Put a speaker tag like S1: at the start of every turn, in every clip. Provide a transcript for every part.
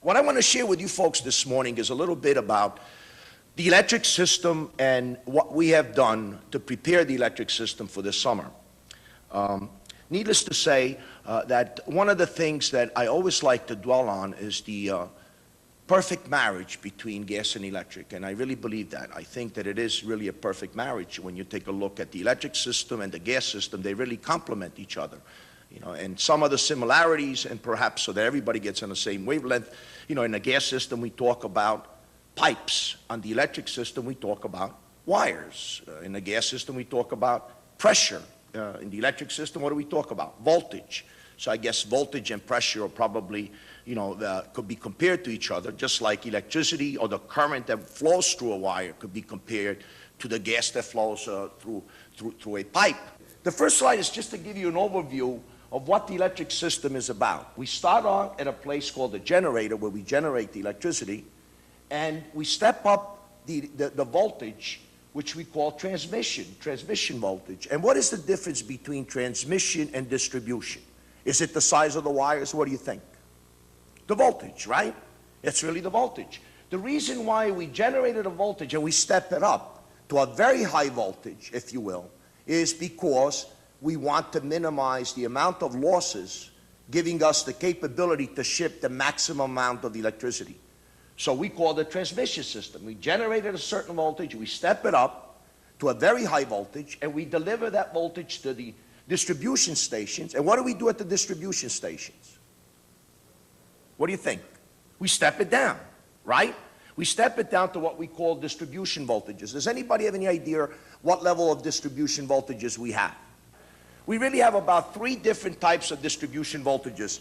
S1: What I want to share with you folks this morning is a little bit about the electric system and what we have done to prepare the electric system for this summer. Needless to say, that one of the things that I always like to dwell on is the perfect marriage between gas and electric, and I really believe that. I think that it is really a perfect marriage. When you take a look at the electric system and the gas system, they really complement each other. You know, and some of the similarities, and perhaps so that everybody gets on the same wavelength, you know, in the gas system we talk about pipes. On the electric system we talk about wires. In the gas system we talk about pressure. In the electric system, what do we talk about? Voltage. So I guess voltage and pressure are probably, you know, could be compared to each other, just like electricity or the current that flows through a wire could be compared to the gas that flows through a pipe. The first slide is just to give you an overview of what the electric system is about. We start on at a place called the generator, where we generate the electricity, and we step up the voltage, which we call transmission voltage. And what is the difference between transmission and distribution? Is it the size of the wires? What do you think? The voltage, right? It's really the voltage. The reason why we generated a voltage and we step it up to a very high voltage, if you will, is because we want to minimize the amount of losses, giving us the capability to ship the maximum amount of electricity. So we call the transmission system. We generated a certain voltage, we step it up to a very high voltage, and we deliver that voltage to the distribution stations. And what do we do at the distribution stations? What do you think? We step it down, right? We step it down to what we call distribution voltages. Does anybody have any idea what level of distribution voltages we have? We really have about 3 different types of distribution voltages.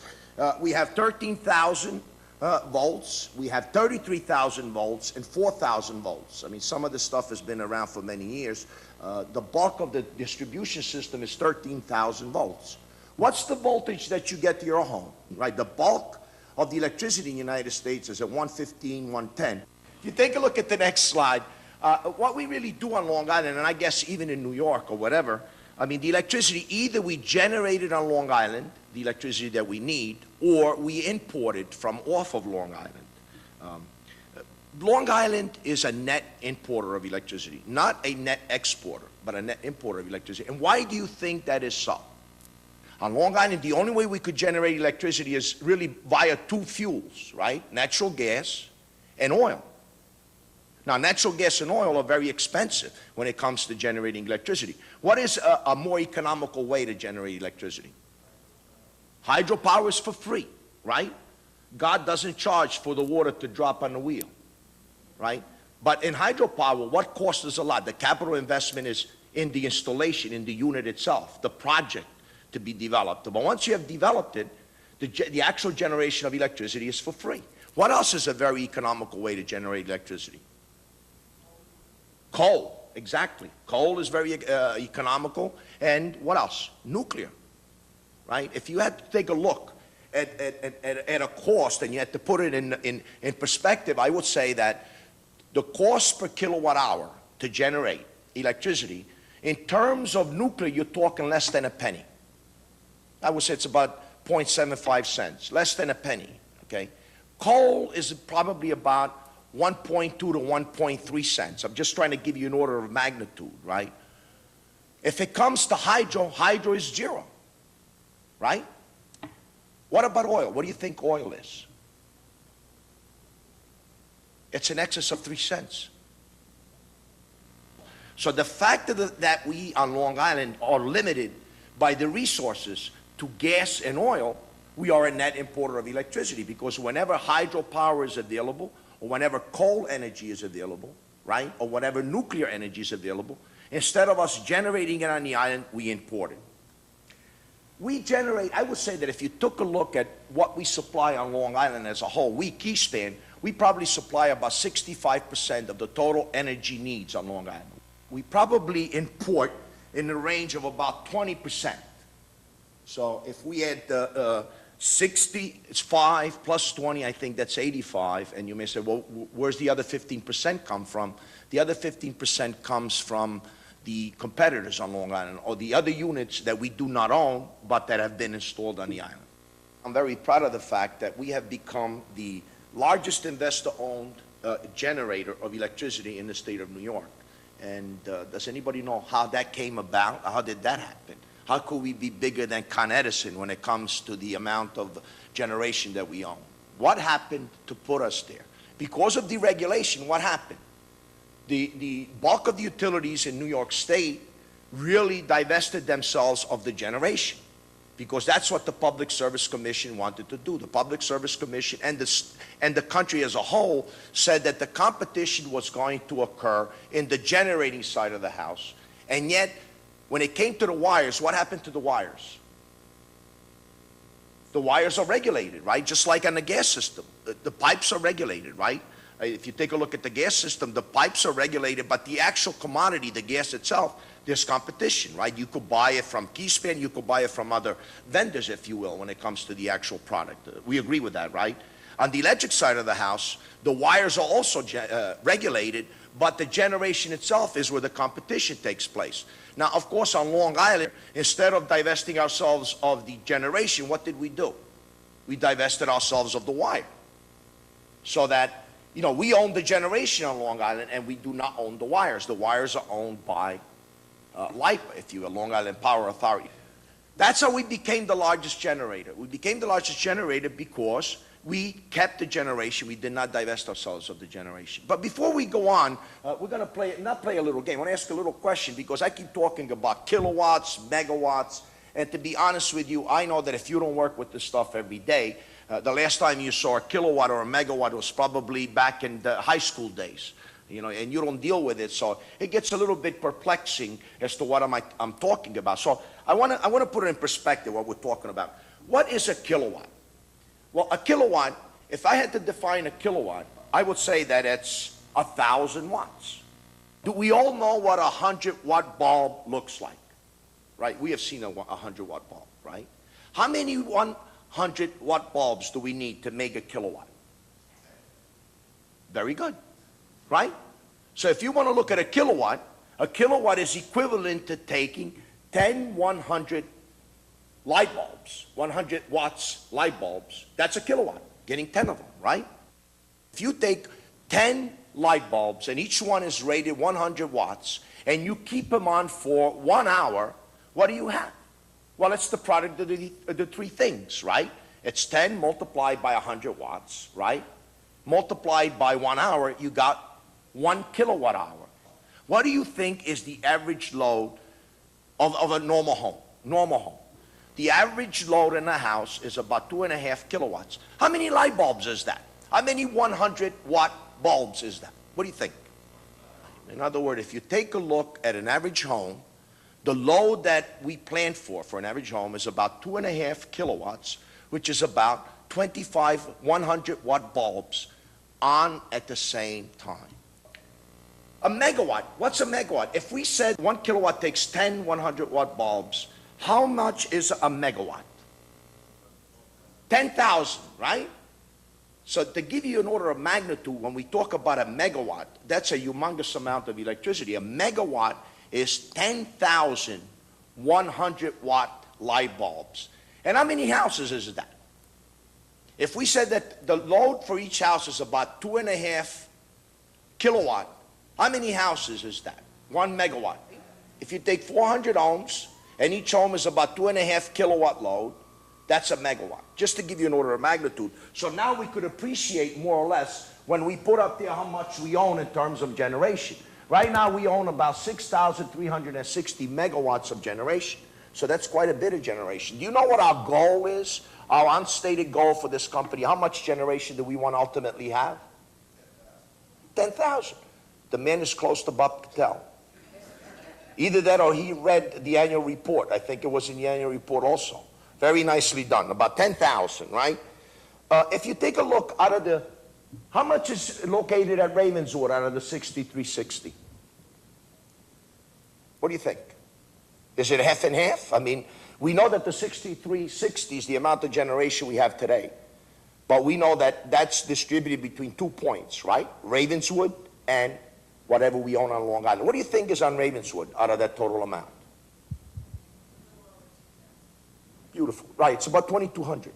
S1: We have 13,000 volts, we have 33,000 volts, and 4,000 volts. I mean, some of this stuff has been around for many years. The bulk of the distribution system is 13,000 volts. What's the voltage that you get to your home, right? The bulk of the electricity in the United States is at 115, 110. If you take a look at the next slide, what we really do on Long Island, and I guess even in New York or whatever, I mean, the electricity, either we generate it on Long Island, the electricity that we need, or we import it from off of Long Island. Long Island is a net importer of electricity, not a net exporter, but a net importer of electricity. And why do you think that is so? On Long Island, the only way we could generate electricity is really via 2 fuels, right? Natural gas and oil. Now, natural gas and oil are very expensive when it comes to generating electricity. What is a more economical way to generate electricity? Hydropower is for free, right? God doesn't charge for the water to drop on the wheel, right? But in hydropower, what costs us a lot? The capital investment is in the installation, in the unit itself, the project to be developed. But once you have developed it, the actual generation of electricity is for free. What else is a very economical way to generate electricity? Coal, exactly. Coal is very economical. And what else? Nuclear, right? If you had to take a look at a cost and you had to put it in perspective, I would say that the cost per kilowatt hour to generate electricity, in terms of nuclear, you're talking less than a penny. I would say it's about 0.75 cents, less than a penny, okay? Coal is probably about 1.2 to 1.3 cents. I'm just trying to give you an order of magnitude, right? If it comes to hydro is 0, right? What about oil? What do you think oil is? It's in excess of 3 cents. So the fact that we on Long Island are limited by the resources to gas and oil, we are a net importer of electricity, because whenever hydropower is available, or whenever coal energy is available, right, or whenever nuclear energy is available, instead of us generating it on the island, we import it. We generate, I would say that if you took a look at what we supply on Long Island as a whole, we, Keyspan, we probably supply about 65% of the total energy needs on Long Island. We probably import in the range of about 20%. So if we had 60, it's 5 plus 20, I think that's 85. And you may say, well, where's the other 15% come from? The other 15% comes from the competitors on Long Island, or the other units that we do not own, but that have been installed on the island. I'm very proud of the fact that we have become the largest investor-owned generator of electricity in the state of New York. And does anybody know how that came about? How did that happen? How could we be bigger than Con Edison when it comes to the amount of generation that we own? What happened to put us there? Because of deregulation, what happened? The bulk of the utilities in New York State really divested themselves of the generation, because that's what the Public Service Commission wanted to do. The Public Service Commission and the country as a whole said that the competition was going to occur in the generating side of the house. And yet, when it came to the wires, what happened to the wires? The wires are regulated, right? Just like on the gas system. The pipes are regulated, right? If you take a look at the gas system, the pipes are regulated, but the actual commodity, the gas itself, there's competition, right? You could buy it from Keyspan, you could buy it from other vendors, if you will, when it comes to the actual product. We agree with that, right? On the electric side of the house, the wires are also regulated, but the generation itself is where the competition takes place. Now, of course, on Long Island, instead of divesting ourselves of the generation, what did we do? We divested ourselves of the wire. So that, you know, we own the generation on Long Island, and we do not own the wires. The wires are owned by LIPA, if you will, Long Island Power Authority. That's how we became the largest generator. We became the largest generator because we kept the generation. We did not divest ourselves of the generation. But before we go on, we're going to not play a little game. I want to ask a little question, because I keep talking about kilowatts, megawatts, and to be honest with you, I know that if you don't work with this stuff every day, the last time you saw a kilowatt or a megawatt was probably back in the high school days. You know, and you don't deal with it, so it gets a little bit perplexing as to what I'm talking about. So I want to put it in perspective what we're talking about. What is a kilowatt? Well, a kilowatt, if I had to define a kilowatt, I would say that it's 1,000 watts. Do we all know what a 100-watt bulb looks like? Right? We have seen a 100-watt bulb, right? How many 100-watt bulbs do we need to make a kilowatt? Very good. Right? So if you want to look at a kilowatt is equivalent to taking 10 100 light bulbs, 100 watts light bulbs. That's a kilowatt, getting 10 of them, right? If you take 10 light bulbs and each one is rated 100 watts and you keep them on for 1 hour, what do you have? Well, it's the product of the three things, right? It's 10 multiplied by 100 watts, right? Multiplied by 1 hour, you got 1 kilowatt hour. What do you think is the average load of a normal home? Normal home. The average load in a house is about 2.5 kilowatts. How many light bulbs is that? How many 100-watt bulbs is that? What do you think? In other words, if you take a look at an average home, the load that we plan for an average home is about 2.5 kilowatts, which is about 25 100-watt bulbs on at the same time. A megawatt, what's a megawatt? If we said 1 kilowatt takes 10 100-watt bulbs, how much is a megawatt? 10,000, right? So to give you an order of magnitude, when we talk about a megawatt, that's a humongous amount of electricity. A megawatt is 10,000 100-watt light bulbs. And how many houses is that? If we said that the load for each house is about 2.5 kilowatt, how many houses is that? 1 megawatt. If you take 400 homes, and each home is about 2.5 kilowatt load, that's a megawatt, just to give you an order of magnitude. So now we could appreciate more or less when we put up there how much we own in terms of generation. Right now we own about 6,360 megawatts of generation. So that's quite a bit of generation. Do you know what our goal is? Our unstated goal for this company? How much generation do we want to ultimately have? 10,000. The man is close to Bob Patel. Either that or he read the annual report. I think it was in the annual report also. Very nicely done. About 10,000, right? If you take a look out of the, how much is located at Ravenswood out of the 6360? What do you think? Is it half and half? I mean, we know that the 6360 is the amount of generation we have today. But we know that that's distributed between 2 points, right? Ravenswood and whatever we own on Long Island. What do you think is on Ravenswood out of that total amount? Beautiful. Right, it's about 2,200.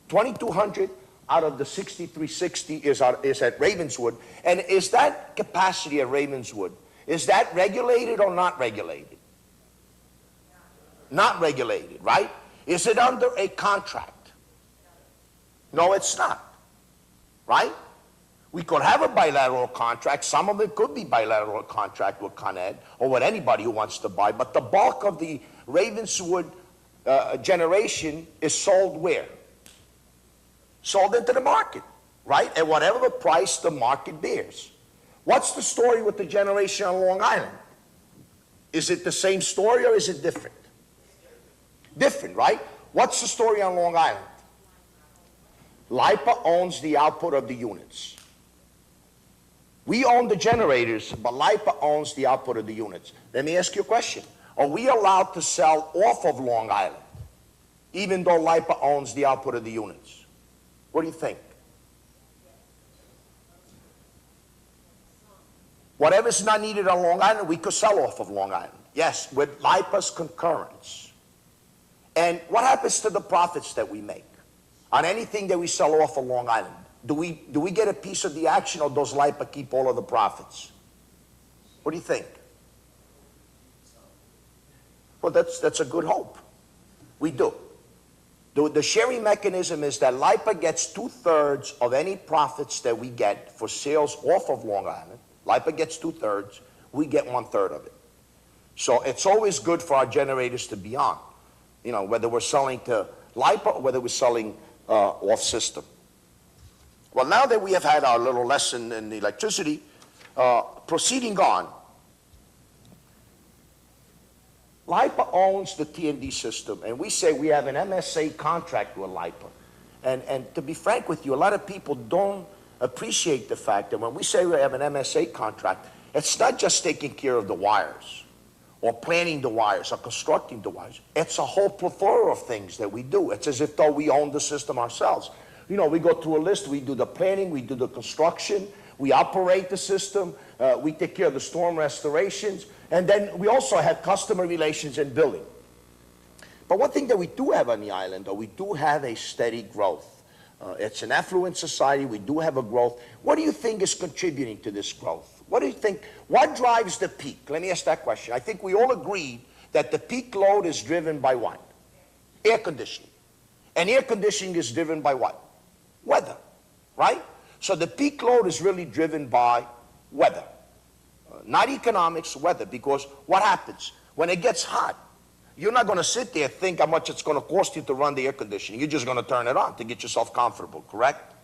S1: 2,200 out of the 6360 is at Ravenswood. And is that capacity at Ravenswood, is that regulated or not regulated? Not regulated, right? Is it under a contract? No, it's not, right? We could have a bilateral contract. Some of it could be bilateral contract with Con Ed or with anybody who wants to buy. But the bulk of the Ravenswood generation is sold where? Sold into the market, right? At whatever price the market bears. What's the story with the generation on Long Island? Is it the same story or is it different? Different, right? What's the story on Long Island? LIPA owns the output of the units. We own the generators, but LIPA owns the output of the units. Let me ask you a question. Are we allowed to sell off of Long Island, even though LIPA owns the output of the units? What do you think? Whatever's not needed on Long Island, we could sell off of Long Island. Yes, with LIPA's concurrence. And what happens to the profits that we make on anything that we sell off of Long Island? Do we get a piece of the action, or does LIPA keep all of the profits? What do you think? Well, that's a good hope. We do. The sharing mechanism is that LIPA gets 2/3 of any profits that we get for sales off of Long Island. LIPA gets 2/3, we get 1/3 of it. So it's always good for our generators to be on, you know, whether we're selling to LIPA or whether we're selling off system. Well, now that we have had our little lesson in electricity, proceeding on, LIPA owns the T&D system, and we say we have an MSA contract with LIPA. And to be frank with you, a lot of people don't appreciate the fact that when we say we have an MSA contract, it's not just taking care of the wires or planning the wires or constructing the wires. It's a whole plethora of things that we do. It's as if though we own the system ourselves. You know, we go through a list, we do the planning, we do the construction, we operate the system, we take care of the storm restorations, and then we also have customer relations and billing. But one thing that we do have on the island, though, we do have a steady growth. It's an affluent society, we do have a growth. What do you think is contributing to this growth? What do you think, what drives the peak? Let me ask that question. I think we all agree that the peak load is driven by what? Air conditioning. And air conditioning is driven by what? Weather, right? So the peak load is really driven by weather. Not economics, weather, because what happens? When it gets hot, you're not going to sit there and think how much it's going to cost you to run the air conditioning. You're just going to turn it on to get yourself comfortable, correct?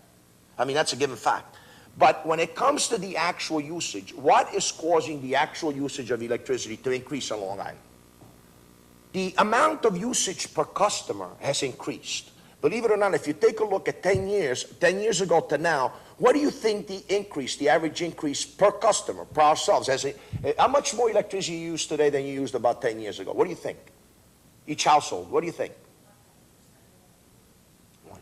S1: I mean, that's a given fact. But when it comes to the actual usage, what is causing the actual usage of electricity to increase on Long Island? The amount of usage per customer has increased. Believe it or not, if you take a look at 10 years ago to now, what do you think the increase, the average increase per customer, per ourselves, how much more electricity you use today than you used about 10 years ago? What do you think? Each household, what do you think? 100%.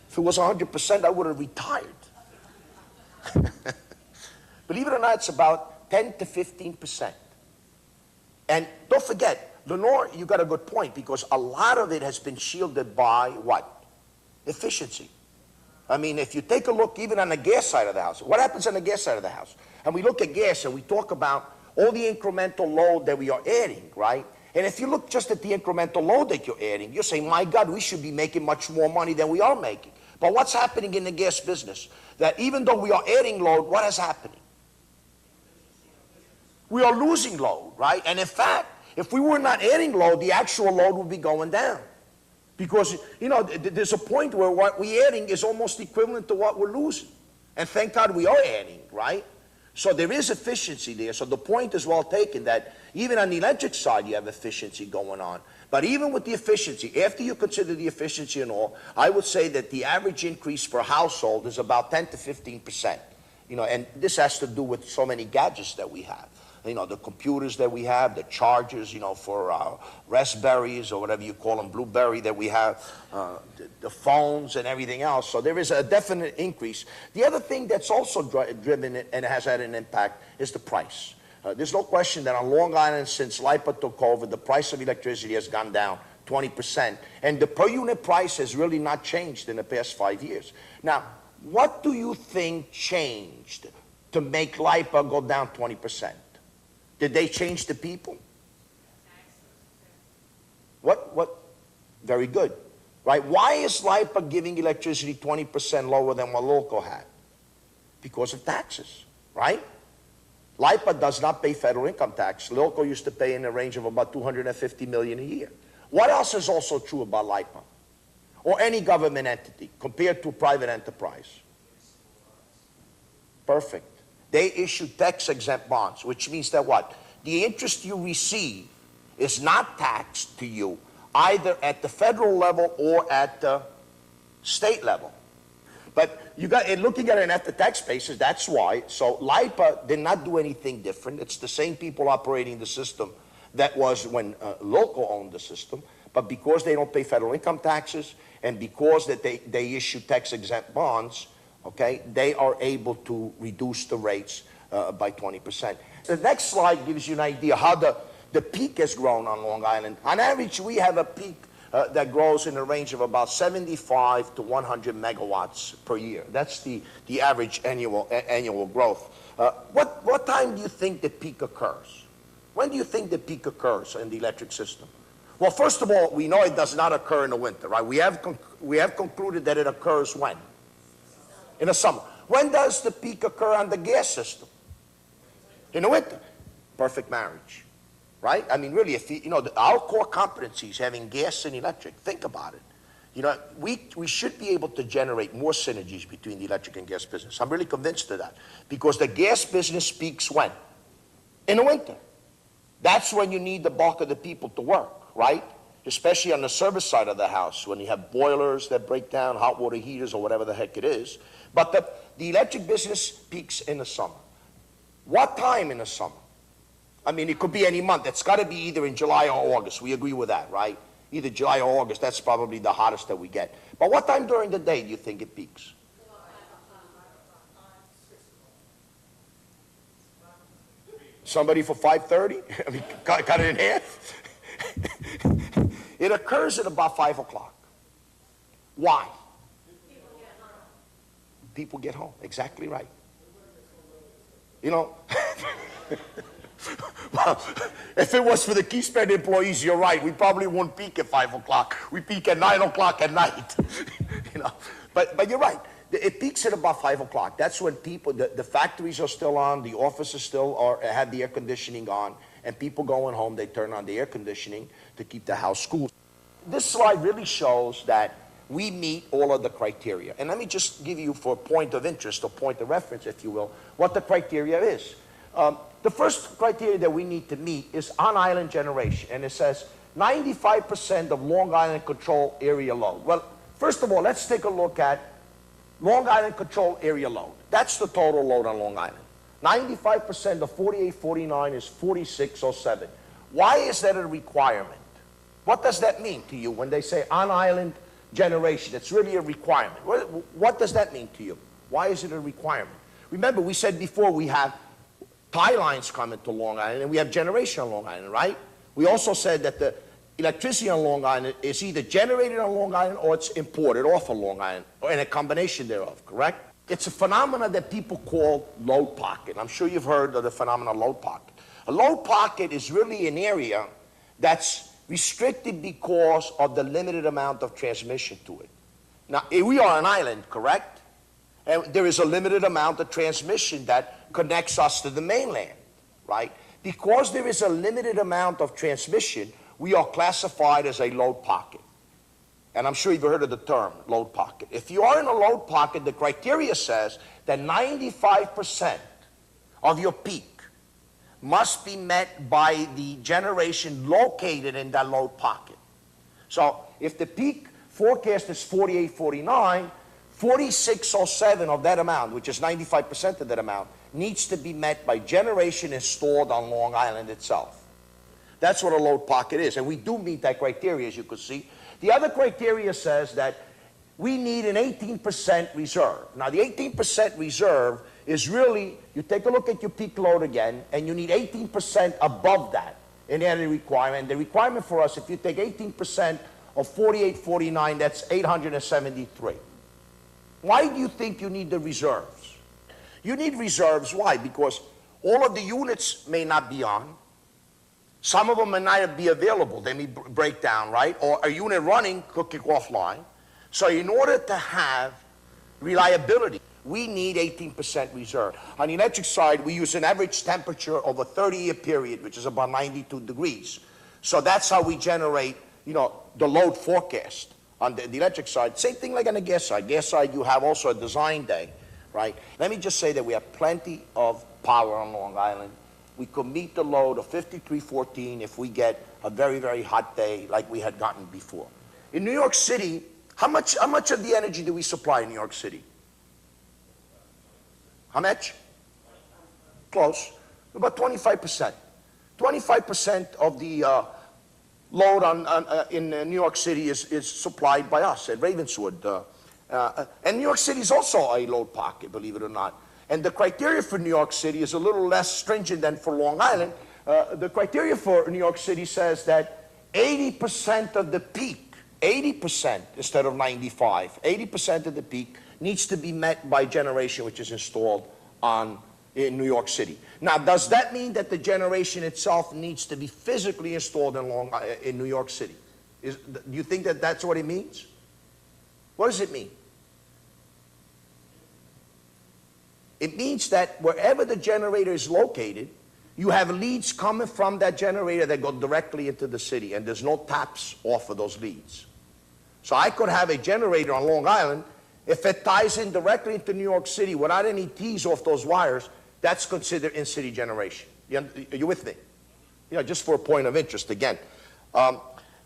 S1: If it was 100%, I would have retired. Believe it or not, it's about 10 to 15%. And don't forget, Lenore, you got a good point, because a lot of it has been shielded by what? Efficiency. I mean, if you take a look even on the gas side of the house, what happens on the gas side of the house? And we look at gas and we talk about all the incremental load that we are adding, right? And if you look just at the incremental load that you're adding, you're saying, my God, we should be making much more money than we are making. But what's happening in the gas business? That even though we are adding load, what is happening? We are losing load, right? And in fact, if we were not adding load, the actual load would be going down. Because, you know, there's a point where what we're adding is almost equivalent to what we're losing. And thank God we are adding, right? So there is efficiency there. So the point is well taken that even on the electric side, you have efficiency going on. But even with the efficiency, after you consider the efficiency and all, I would say that the average increase per household is about 10 to 15%. You know, and this has to do with so many gadgets that we have. You know, the computers that we have, the chargers, you know, for Raspberries or whatever you call them, Blueberry that we have, the phones and everything else. So there is a definite increase. The other thing that's also driven it and has had an impact is the price. There's no question that on Long Island, since LIPA took over, the price of electricity has gone down 20%. And the per unit price has really not changed in the past 5 years. Now, what do you think changed to make LIPA go down 20%? Did they change the people? What? Very good, right? Why is LIPA giving electricity 20% lower than what local had? Because of taxes, right? LIPA does not pay federal income tax. Local used to pay in the range of about $250 million a year. What else is also true about LIPA? Or any government entity compared to private enterprise? Perfect. They issue tax-exempt bonds, which means that what? The interest you receive is not taxed to you either at the federal level or at the state level. But you got, in looking at an after-tax basis, that's why. So LIPA did not do anything different. It's the same people operating the system that was when local owned the system. But because they don't pay federal income taxes and because that they issue tax-exempt bonds, okay, they are able to reduce the rates by 20%. The next slide gives you an idea how the peak has grown on Long Island. On average, we have a peak that grows in the range of about 75 to 100 megawatts per year. That's the average annual growth. What time do you think the peak occurs? When do you think the peak occurs in the electric system? Well, first of all, we know it does not occur in the winter, right? We have concluded that it occurs when? In the summer. When does the peak occur on the gas system? In the winter. Perfect marriage, right? I mean, really, if you know, our core competencies, having gas and electric, think about it. You know, we should be able to generate more synergies between the electric and gas business. I'm really convinced of that. Because the gas business peaks when? In the winter. That's when you need the bulk of the people to work, right? Especially on the service side of the house, when you have boilers that break down, hot water heaters, or whatever the heck it is. But the electric business peaks in the summer. What time in the summer? I mean, it could be any month. It's got to be either in July or August. We agree with that, right? Either July or August. That's probably the hottest that we get. But what time during the day do you think it peaks? Somebody for 5:30? I mean, cut it in half? It occurs at about 5 o'clock. Why? People get home. Exactly right. You know, well, if it was for the Keyspan employees, you're right. We probably wouldn't peak at 5 o'clock. We peak at 9 o'clock at night. You know, but you're right. It peaks at about 5 o'clock. That's when people, the factories are still on, the offices still have the air conditioning on, and people going home, they turn on the air conditioning to keep the house cool. This slide really shows that we meet all of the criteria. And let me just give you, for a point of interest or point of reference, if you will, what the criteria is. The first criteria that we need to meet is on-island generation. And it says 95% of Long Island control area load. Well, first of all, let's take a look at Long Island control area load. That's the total load on Long Island. 95% of 4849 is 4607. Why is that a requirement? What does that mean to you when they say on-island generation? It's really a requirement. What does that mean to you? Why is it a requirement? Remember, we said before we have tie lines coming to Long Island and we have generation on Long Island, right? We also said that the electricity on Long Island is either generated on Long Island or it's imported off of Long Island, or in a combination thereof, correct? It's a phenomenon that people call load pocket. I'm sure you've heard of the phenomenon load pocket. A load pocket is really an area that's restricted because of the limited amount of transmission to it. Now, we are an island, correct? And there is a limited amount of transmission that connects us to the mainland, right? Because there is a limited amount of transmission, we are classified as a load pocket. And I'm sure you've heard of the term, load pocket. If you are in a load pocket, the criteria says that 95% of your peak must be met by the generation located in that load pocket. So if the peak forecast is 4849, 4607 of that amount, which is 95% of that amount, needs to be met by generation installed on Long Island itself. That's what a load pocket is, and we do meet that criteria, as you can see. The other criteria says that we need an 18% reserve. Now, the 18% reserve is really, you take a look at your peak load again, and you need 18% above that. in the energy requirement. The requirement for us, if you take 18% of 4849, that's 873. Why do you think you need the reserves? You need reserves, why? Because all of the units may not be on. Some of them may not be available. They may break down, right? Or a unit running could kick offline. So in order to have reliability, we need 18% reserve. On the electric side, we use an average temperature of a 30-year period, which is about 92 degrees. So that's how we generate, the load forecast. On the electric side, same thing like on the gas side. Gas side, you have also a design day, right? Let me just say that we have plenty of power on Long Island. We could meet the load of 5314 if we get a very, very hot day like we had gotten before. In New York City, how much of the energy do we supply in New York City? How much? Close. About 25%. 25% of the load in New York City is supplied by us at Ravenswood. And New York City is also a load pocket, believe it or not. And the criteria for New York City is a little less stringent than for Long Island. The criteria for New York City says that 80% of the peak, 80% instead of 95, 80% of the peak needs to be met by generation which is installed in New York City. Now, does that mean that the generation itself needs to be physically installed in New York City? Do you think that that's what it means? What does it mean? It means that wherever the generator is located, you have leads coming from that generator that go directly into the city, and there's no taps off of those leads. So I could have a generator on Long Island. If it ties in directly into New York City without any tees off those wires, that's considered in-city generation. Are you with me? Just for a point of interest again.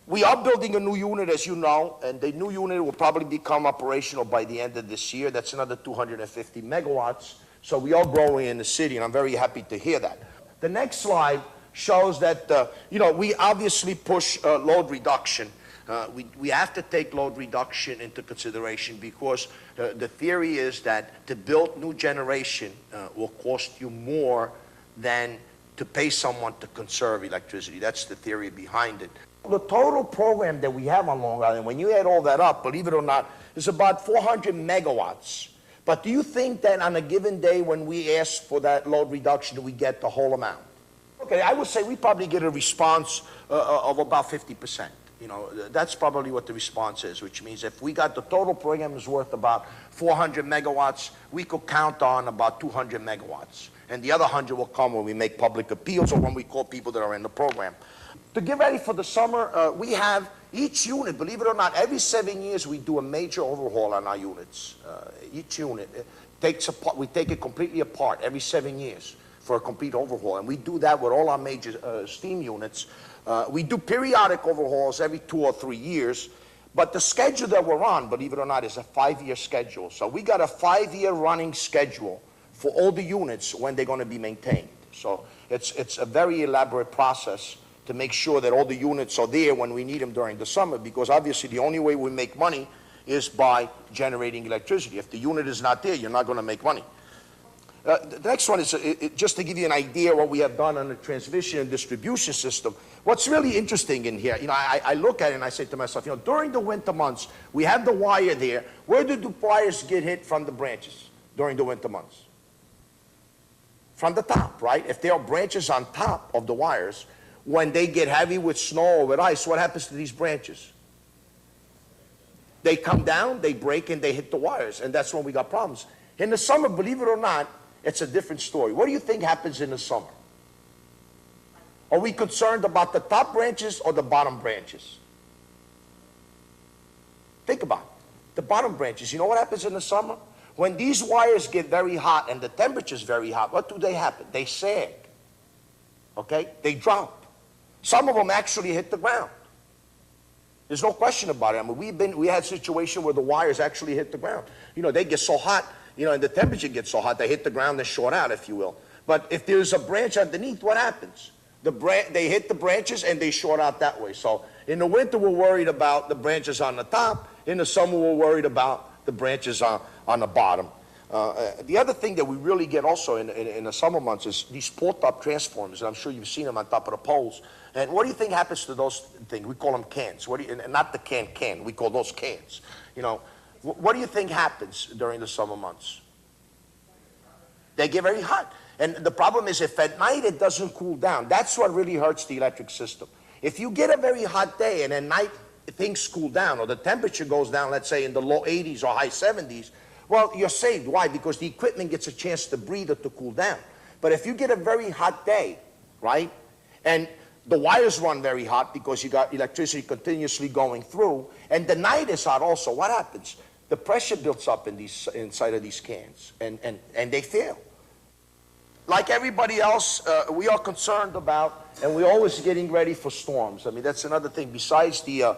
S1: We are building a new unit, as you know, and the new unit will probably become operational by the end of this year. That's another 250 megawatts. So we are growing in the city, and I'm very happy to hear that. The next slide shows that, we obviously push load reduction. We have to take load reduction into consideration because the theory is that to build new generation will cost you more than to pay someone to conserve electricity. That's the theory behind it. The total program that we have on Long Island, when you add all that up, believe it or not, is about 400 megawatts. But do you think that on a given day when we ask for that load reduction, we get the whole amount? Okay, I would say we probably get a response of about 50%. That's probably what the response is, which means if we got the total program is worth about 400 megawatts, we could count on about 200 megawatts. And the other 100 will come when we make public appeals or when we call people that are in the program. To get ready for the summer, we have each unit, believe it or not, every 7 years we do a major overhaul on our units. Each unit we take it completely apart every 7 years for a complete overhaul. And we do that with all our major steam units. We do periodic overhauls every 2 or 3 years, but the schedule that we're on, believe it or not, is a 5-year schedule. So we got a 5-year running schedule for all the units when they're going to be maintained. So it's a very elaborate process to make sure that all the units are there when we need them during the summer, because obviously the only way we make money is by generating electricity. If the unit is not there, you're not going to make money. The next one is just to give you an idea what we have done on the transmission and distribution system. What's really interesting in here, I look at it and I say to myself, during the winter months, we have the wire there. Where do the wires get hit from the branches during the winter months? From the top, right? If there are branches on top of the wires, when they get heavy with snow or with ice, what happens to these branches? They come down, they break, and they hit the wires, and that's when we got problems. In the summer, believe it or not, it's a different story. What do you think happens in the summer? Are we concerned about the top branches or the bottom branches? Think about it. The bottom branches. You know what happens in the summer? When these wires get very hot and the temperature is very hot, what do they happen? They sag. Okay? They drop. Some of them actually hit the ground. There's no question about it. I mean, we had a situation where the wires actually hit the ground. They get so hot, and the temperature gets so hot, they hit the ground, they short out, if you will. But if there's a branch underneath, what happens? They hit the branches and they short out that way. So in the winter, we're worried about the branches on the top. In the summer, we're worried about the branches on the bottom. The other thing that we really get also in the summer months is these port-up transformers, and I'm sure you've seen them on top of the poles. And what do you think happens to those things? We call them cans. And not the can, we call those cans. You know, what do you think happens during the summer months? They get very hot. And the problem is if at night it doesn't cool down, that's what really hurts the electric system. If you get a very hot day and at night things cool down or the temperature goes down, let's say in the low 80s or high 70s, well, you're saved. Why? Because the equipment gets a chance to breathe or to cool down. But if you get a very hot day, right, and the wires run very hot because you got electricity continuously going through, and the night is hot also, what happens? The pressure builds up inside of these cans, and they fail. Like everybody else, we are concerned about, and we're always getting ready for storms. I mean, that's another thing. Besides the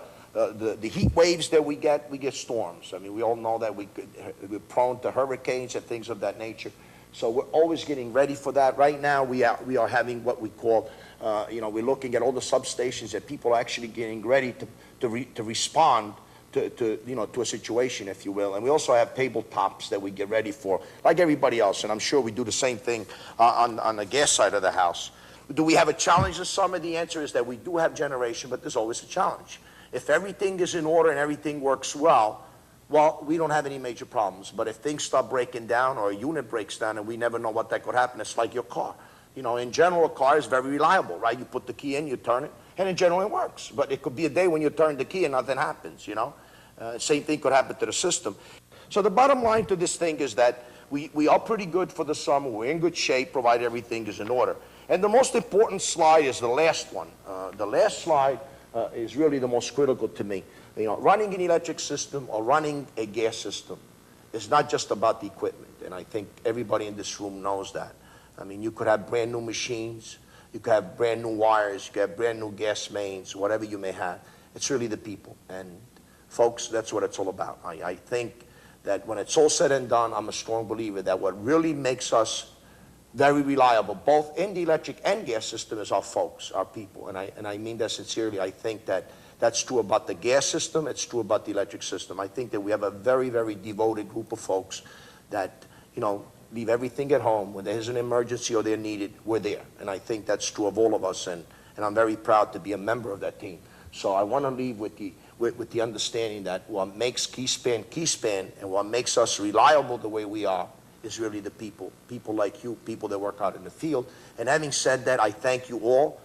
S1: heat waves that we get storms. I mean, we all know that we're prone to hurricanes and things of that nature. So we're always getting ready for that. Right now, we are having what we call, we're looking at all the substations that people are actually getting ready to respond to a situation, if you will. And we also have tabletops that we get ready for, like everybody else. And I'm sure we do the same thing on the gas side of the house. Do we have a challenge this summer? The answer is that we do have generation, but there's always a challenge. If everything is in order and everything works well, we don't have any major problems. But if things start breaking down or a unit breaks down and we never know what that could happen, it's like your car. You know, in general, a car is very reliable, right? You put the key in, you turn it, and in general it works. But it could be a day when you turn the key and nothing happens, you know? Same thing could happen to the system. So the bottom line to this thing is that we are pretty good for the summer. We're in good shape, provided everything is in order. And the most important slide is the last one. The last slide is really the most critical to me. You know, running an electric system or running a gas system is not just about the equipment, and I think everybody in this room knows that. I mean, you could have brand new machines, you could have brand new wires, you could have brand new gas mains, whatever you may have. It's really the people, and folks, that's what it's all about. I think that when it's all said and done, I'm a strong believer that what really makes us very reliable, both in the electric and gas system, is our folks, our people. And I mean that sincerely. I think that that's true about the gas system. It's true about the electric system. I think that we have a very, very devoted group of folks that, you know, leave everything at home. When there's an emergency or they're needed, we're there. And I think that's true of all of us. And I'm very proud to be a member of that team. So I want to leave with the understanding that what makes Keyspan Keyspan and what makes us reliable the way we are is really the people like you, people that work out in the field. And having said that, I thank you all.